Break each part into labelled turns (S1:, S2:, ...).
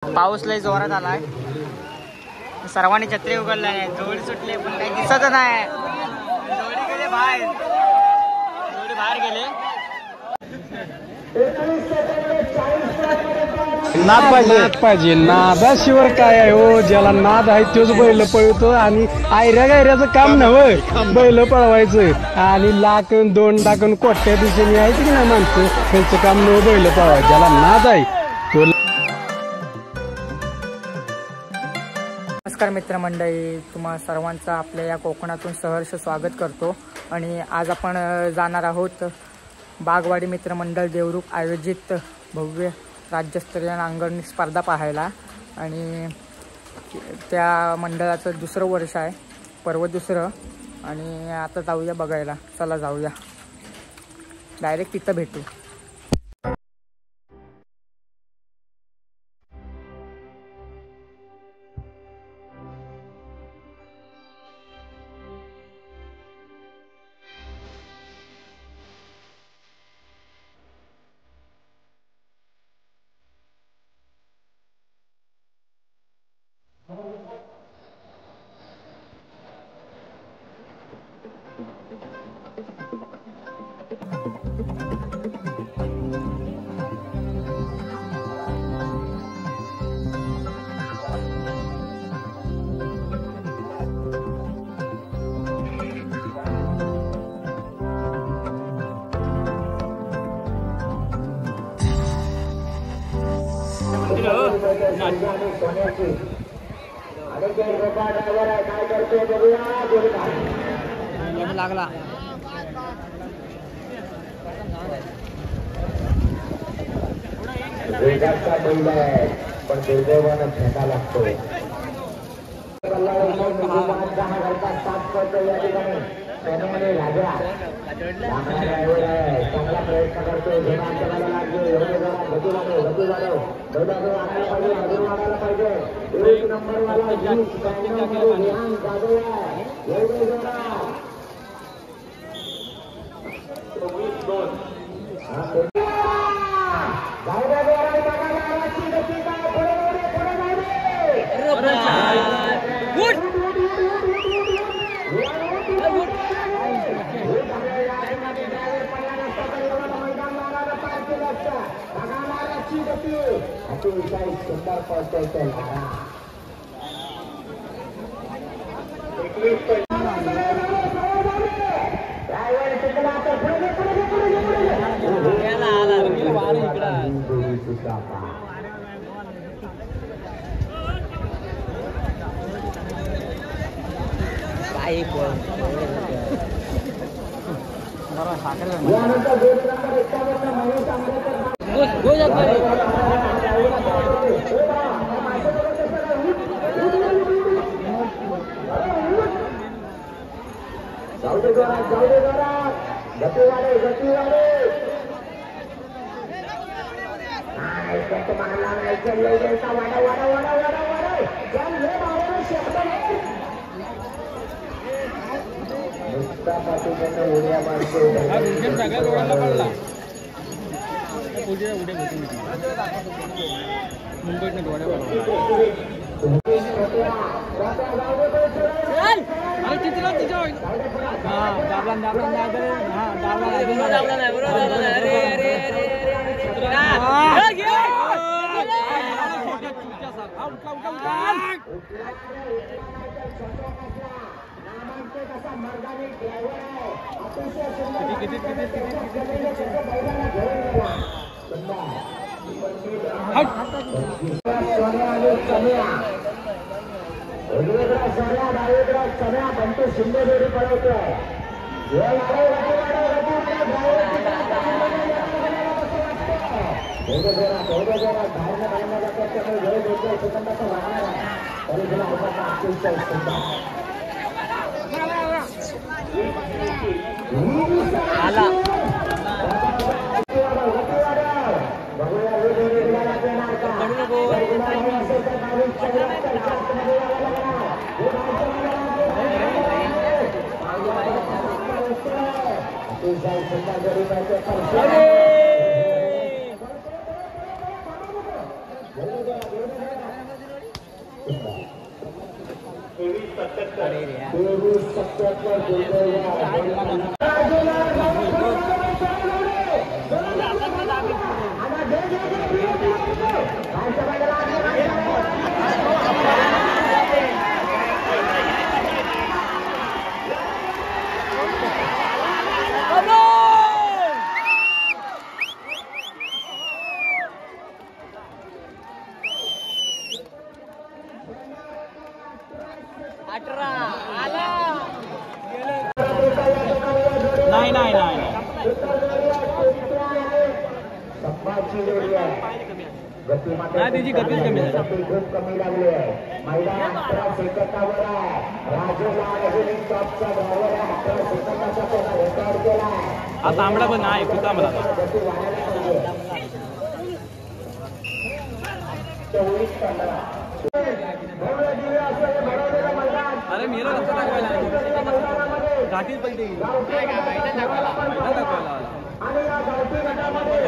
S1: पाऊस लय जोरात आलाय, सर्वांनी छत्री उघडल्या नाही, जोडी सुटले पण काही दिसत नाही. जोडी गेले बाहेर, जोडी बाहेर गेले.
S2: नाद पाहिजे, नादाशिवाय काय आहे हो. ज्याला नाद आहे तोच बैल पळतो. आणि आयऱ्या गायऱ्याचं काम नव्हतं बैल पळवायचं. आणि लाखन 2 टाकून कोट्या दिवशी आहेत की नाही माणसं, त्यांचं काम नव्हतं बैल पळवायचं. ज्याला नाद आहे तो.
S1: नमस्कार मित्रमंडळी, तुम्हा सर्वांचं आपल्या या कोकणातून सहर्ष स्वागत करतो. आणि आज आपण जाणार आहोत बागवाडी मित्रमंडळ देवरुख आयोजित भव्य राज्यस्तरीय नांगरणी स्पर्धा पाहायला. आणि त्या मंडळाचं 2रं वर्ष आहे, पर्व 2रं. आणि आता जाऊया बघायला, चला जाऊया, डायरेक्ट तिथं भेटू. लागला पण दुर्दैवानं फेका लागतो. राजा चांगला प्रयत्न करतो. पाहिजे 1 नंबर वाला सुंदर पळतोय. बंटू शिंदे जोडी पळवतोय.
S2: त्याची गती कमी आहे.
S3: खूप कमी लागली आहे. मैदान 11 सेकंदावर आहे. राजू लाड अजून टॉपचा ड्रायव्हर आहे. 11 सेकंदाचा त्याला रेकॉर्ड केला आहे.
S2: हा तांबडा पण आहे कुठला मला
S3: गती वाढायला पाहिजे. 24-15
S2: अरे मेरा लक्ष दाखवायला घाटीत पलटी
S3: आणि या गावठी गटामध्ये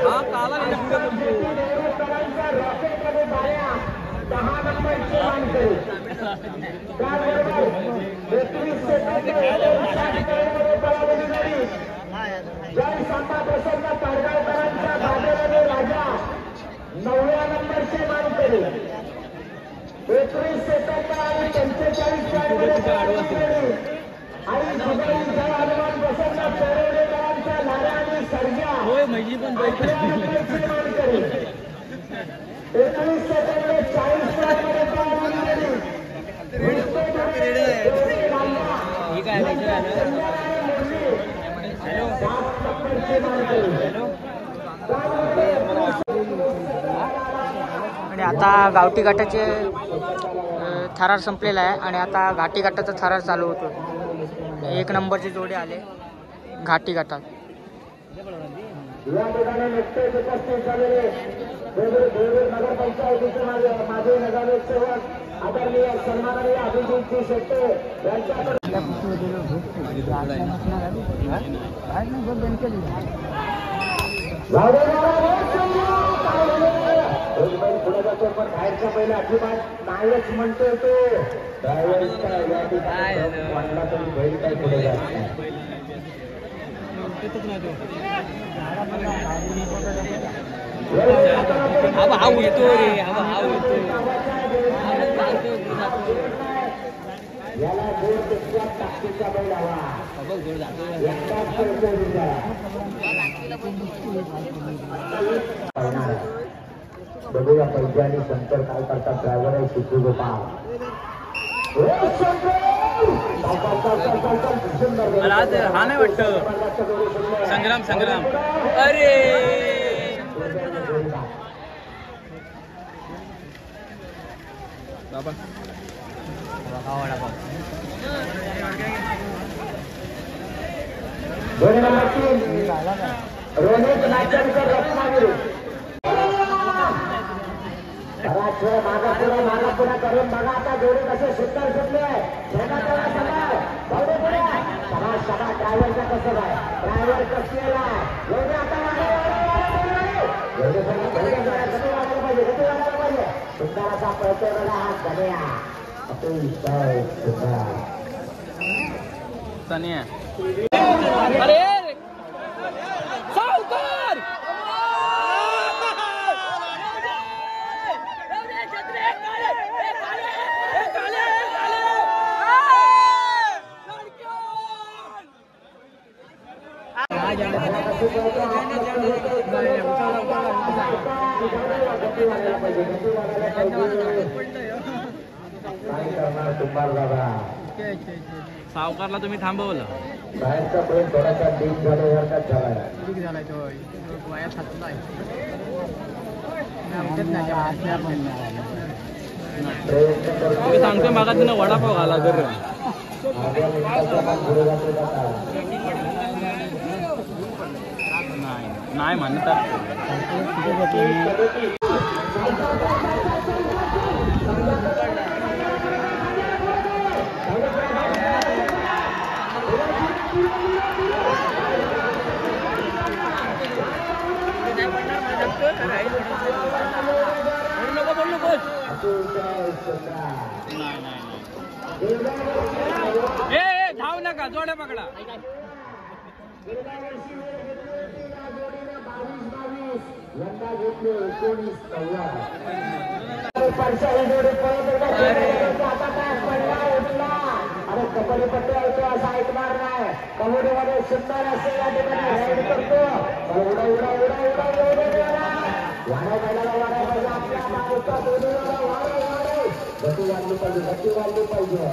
S2: हा काला
S3: रॉकेटमध्ये बाया 10 नंबरचे मानकरी त्याचबरोबर 21 जय सांबा प्रसन्न ताडगावकरांचा बाजाराने राजा 9व्या नंबरचे मानकरी 21 सेकंद आणि 45 आई जुगाई जय हनुमान प्रसन्न चोरवडेकरांचा नारा आणि सर्जा
S2: होय मैजी पण
S3: 11 नंबरचे मानकरी 21 सेकंद 40
S2: ही काय
S1: आणि आता गावठी घाटाचे थरार संपलेला आहे आणि आता घाटी घाटाचा थरार चालू होतो. 1 नंबरची जोडी आले घाटी घाटात.
S3: या ठिकाणी नुकतेच उपस्थित झालेले देवूर नगरपंचायतीचे माझे नगरसेवक आदरणीय सन्माननीय अभिजितजी शेट्टे यांच्याकडे पुढे जातो पण बाहेरच्या पहिला अजिबात नाहीच म्हणतोय तो म्हणला तरी बैल काय पुढे जात नाही. याला जोरपेक्षा ताकदीचा बैल हवा. बघूया पैसे आणि शंकर काय करतात. ड्रायव्हर आहे शिशू गोपाळ.
S2: हा नाही वाटत संग्राम संग्राम अरे बाबा
S3: जोडी नंबर 3 रोहित नाचनकर रत्नागिरी. मागापुरा करून बघा आता जोडी कसे सुंदर सुटले आहे. ड्रायव्हरचा कसं आहे. ड्रायव्हर कसलेला आहे. पाहिजे सुंदर असा पळतोय बघा हा कन्या.
S2: सनिया अरे सावकार सावकारला तुम्ही थांबवलं.
S3: बाहेरचा प्रेम थोडासा डीप झाल्यासारखाच झालाय.
S2: तुम्ही सांगतोय मागा तिनं वडापाव घाला कर नाही म्हणतात. धाव नका जोड्या पकडा
S3: यंदा घेतले 19 अरे कबड्डी पट्टी ऐकतो असं ऐकणार नाही कबड्डीमध्ये सुंदर असे या ठिकाणी राईड करतो उडा उडा उडा उडा वाढाय पाहिजे आपल्या माणूसचा दोन्ही गती वाढली पाहिजे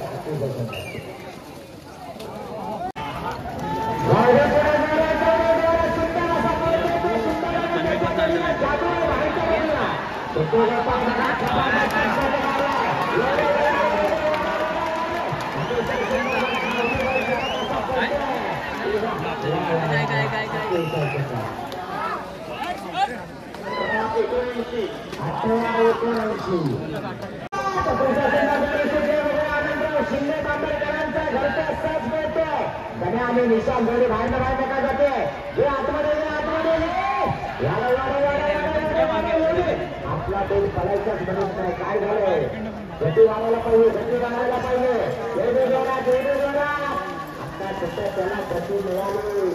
S3: आणि निशान जोडी बाहेर नका जाते आपला देश पडायचाच म्हणत नाही काय झालंय गती वाढायला पाहिजे आता सध्या त्याला गती मिळाली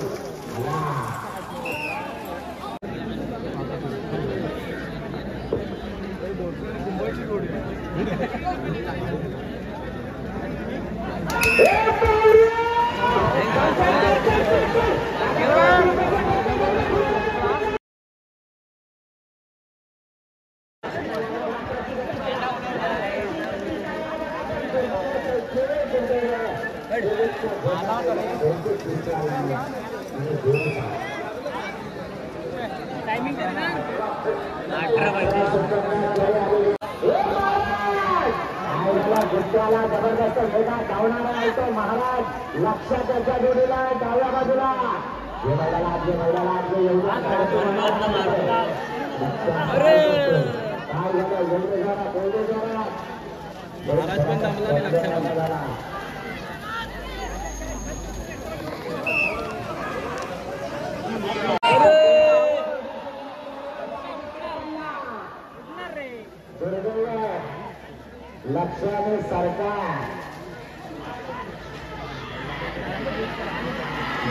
S3: जबरदस्त वेगा धावणारा आहे तो महाराज लक्षात त्याच्या जोडीला डाव्या बाजूला लक्षाने सरकार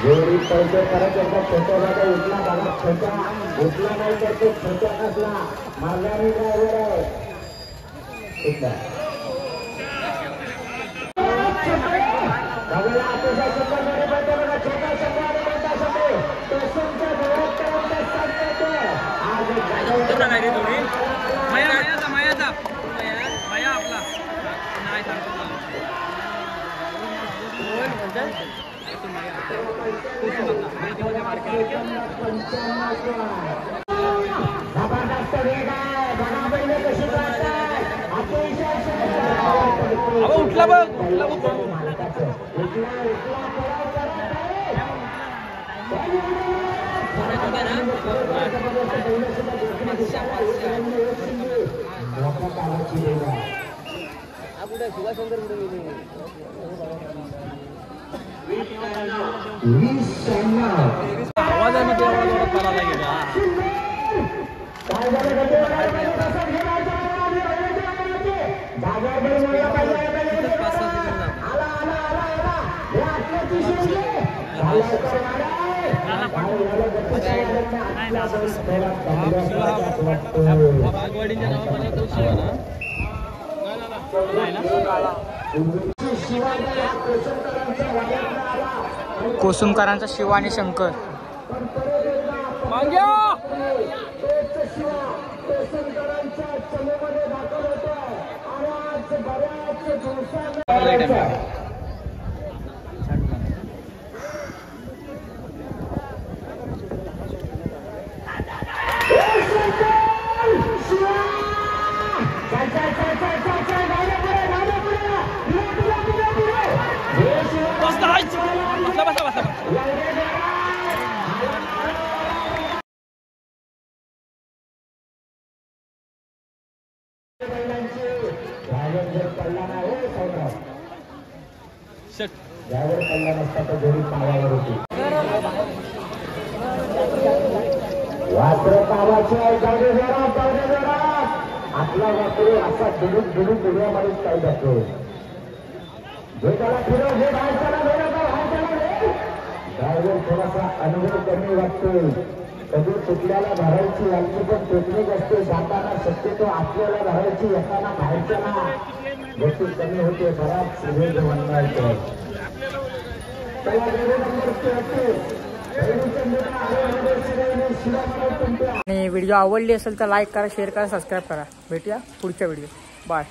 S3: जोडी पैसे करत एकदा छोट्यामध्ये उठला बघा छोट्या उठला नाही तर तो छोट्या कसला मारणारी ड्रायव्हर आहे छोटा शब्द आणि मोठा जबरदस्त वेग आहे बघा कशी
S2: उठला बघ आवाजामध्ये एवढा करायला गेला बागवाडीच्या नावामध्ये तो शिवा ना
S1: कोसुमकरांचा शिवा आणि शंकर
S3: ड्रायव्हर पडला नसता तर जोडी पायावर होती वासर पावाची आहे जाऊ दे जरा आपला वापरू असा दुडूक उड्यामध्येच काही जातो. जे त्याला फिरव हे बाहेर चला ड्रायव्हर थोडासा अनुभव कमी वाटतोय. कधी तुटल्याला धरायची यांची पण टेक्निक असते. जाताना शक्यतो आपल्याला धरायची येताना बाहेरच्याला गती कमी होते. बराच वेग म्हणणार
S1: आणि व्हिडिओ आवडली असेल तर लाईक करा, शेअर करा, सबस्क्राईब करा. भेटूया पुढच्या व्हिडिओ. बाय.